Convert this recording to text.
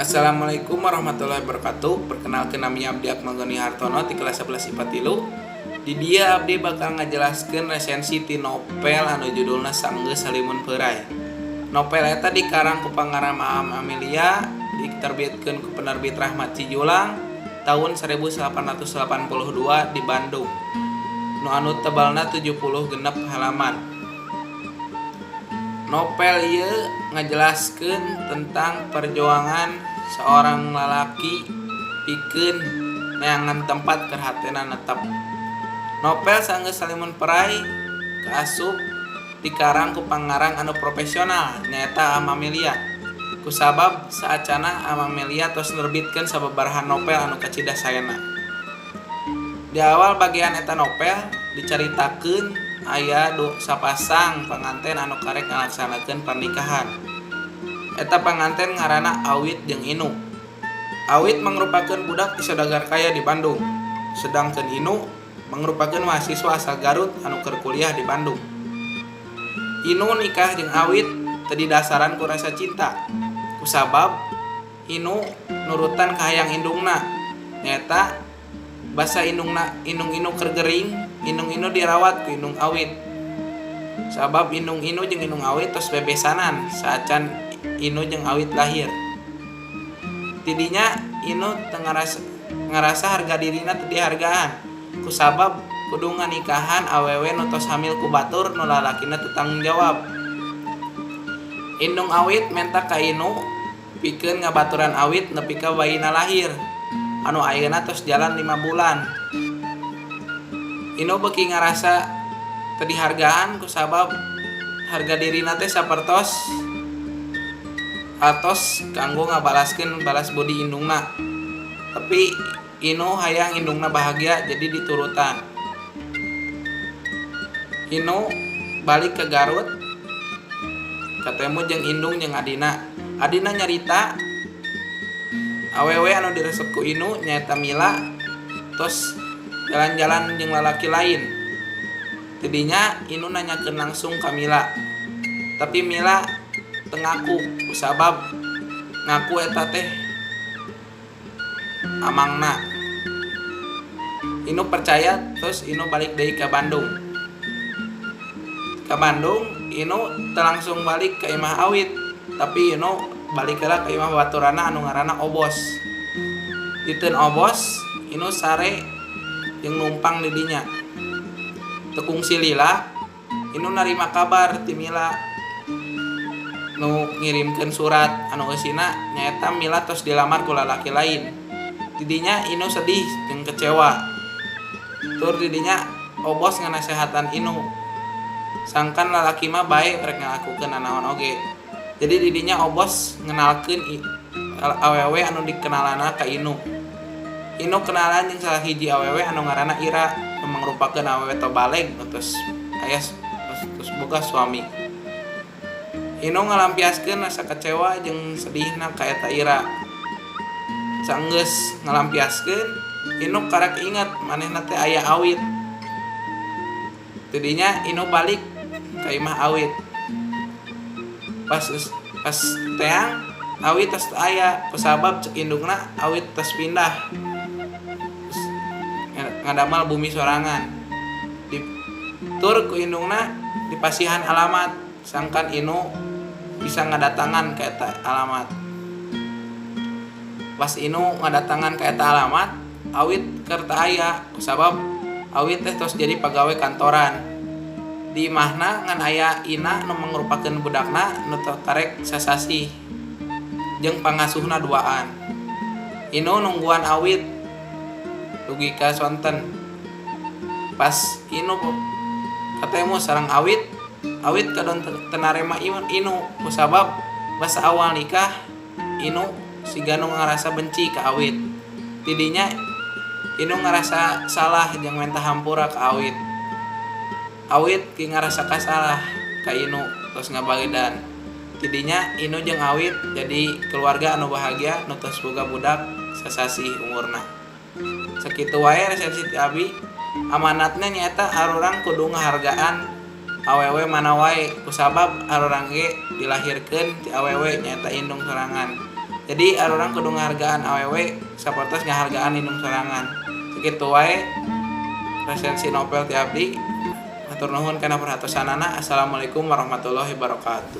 Assalamualaikum warahmatullahi wabarakatuh. Perkenalkan nami Abdi Akmalgoni Hartono di kelas 11 IPA 3. Di dia Abdi bakal ngajelaskeun resensi ti novel anu judulna Sanggeus Halimun Peurai. Novel eta dikarang ku Pangarang Aam Amelia, diterbitkeun ku Penerbit Rahmat Cijulang tahun 1882 di Bandung. Nu anu tebalna 70 genep halaman. Novel ieu ngajelaskeun tentang perjuangan seorang lalaki pikeun neangan tempat keur hatena netep. Novel Sanggeus Halimun Peurai kaasup dikarang ku pangarang anu profesional nyaeta Aam Amelia. Kusabab saacana Aam Amelia tos nerbitkeun sababaraha novel anu kacidah saena. Di awal bagian eta novel dicaritakeun aya sapasang panganten anu karek ngalaksanakeun pernikahan. Eta panganten ngaranna Awit jeung Inu. Awit mangrupakeun budak di saudagar kaya di Bandung, sedangkeun Inu mangrupakeun mahasiswa asal Garut anu keur kuliah di Bandung. Inu nikah jeung Awit teu didasaran ku rasa cinta, kusabab Inu nurutan ka hayang indungna, nyaeta basa indungna indung Inu keur gering, indung Inu dirawat ku indung Awit. Sabab indung Inu jeung indung Awit tos bebesanan saacan Inu jeung Awit lahir. Tidinya Inu teu ngarasa harga dirina teu dihargaan, kusabab kudu nganikahan awewe nu tos hamil ku batur nu lalakina teu tanggung jawab. Indung Awit menta ka Inu pikeun ngabaturan Awit nepi ka bayina lahir, anu ayeuna tos jalan 5 bulan. Inu beuki ngarasa teu dihargaan kusabab harga dirina teh sapertos atos kanggo ngabalaskeun balas budi indungna. Tapi Inu hayang indungna bahagia jadi diturutan. Inu balik ke Garut katemu jeung indung jeung adina. Adina nyarita awewe anu diresep ku Inu nyaeta Mila tos jalan-jalan jeung lalaki lain. Tidinya Inu nanyakeun langsung ka Mila, tapi Mila teu ngaku kusabab ngaku eta teh amangna. Inu percaya terus Inu balik deui ka Bandung. Ka Bandung Inu teu langsung balik ka imah Awit, tapi Inu balik heula ka imah baturana anu ngaranna Obos. Diteun Obos Inu sare jeung numpang di dinya. Teu kungsi lila Inu narima kabar ti Mila nu ngirimkeun surat anu eusina nyaeta Mila tos dilamar ku lalaki lain. Tidinya Inu sedih jeung kecewa. Tur didinya Obos nganasehatan Inu, sangkan lalaki mah bae rek ngalakukeun nanaon oge. Jadi didinya Obos ngenalkeun awewe anu dikenalana ka Inu. Inu kenalan jeung salah hiji awewe anu ngaranna Ira, nu mangrupakeun awewe tobaleg terus boga suami. Inu ngalampiaskeun rasa kecewa jeung sedihna ka eta Ira. Sanggeus ngalampiaskeun, Inu karek inget manehna teh aya Awit. Tidinya Inu balik ka imah Awit. Pas teang Awit tos aya, kusabab cek indungna Awit tos pindah ngadamal bumi sorangan. Ditur ku indungna di pasihan alamat, sangkan Inu bisa ngadatangan ka eta alamat. Pas Inu ngadatangan ka eta alamat, Awit keur teu aya kusabab Awit teh tos jadi pagawe kantoran. Di imahna ngan aya Ina nu mangrupakeun budakna nu karek sasasi jeung pangasuhna duaan. Inu nungguan Awit dugi ka sonten. Pas Inu katemu sareng Awit kadon teu narema Inu kusabab basa awal nikah Inu siga nu ngarasa benci ka Awit. Tidinya Inu ngarasa salah jeung menta hampura ka Awit. Awit ki ngarasa kasalah ka Inu tos ngabagedan. Tidinya Inu jeung Awit jadi keluarga anu bahagia nu tos boga budak sasasi umurna. Sakitu wae resensi ti Abi. Amanatna nyaeta arurang kudu ngahargaan awewe mana wae kusabab arurang ge dilahirkeun ti awewe nyaeta indung sorangan. Jadi orang kudu ngahargaan awewe sapertos ngahargaan indung sorangan. Sakitu wae resensi novel ti abdi. Hatur nuhun kana perhatosanana. Assalamualaikum warahmatullahi wabarakatuh.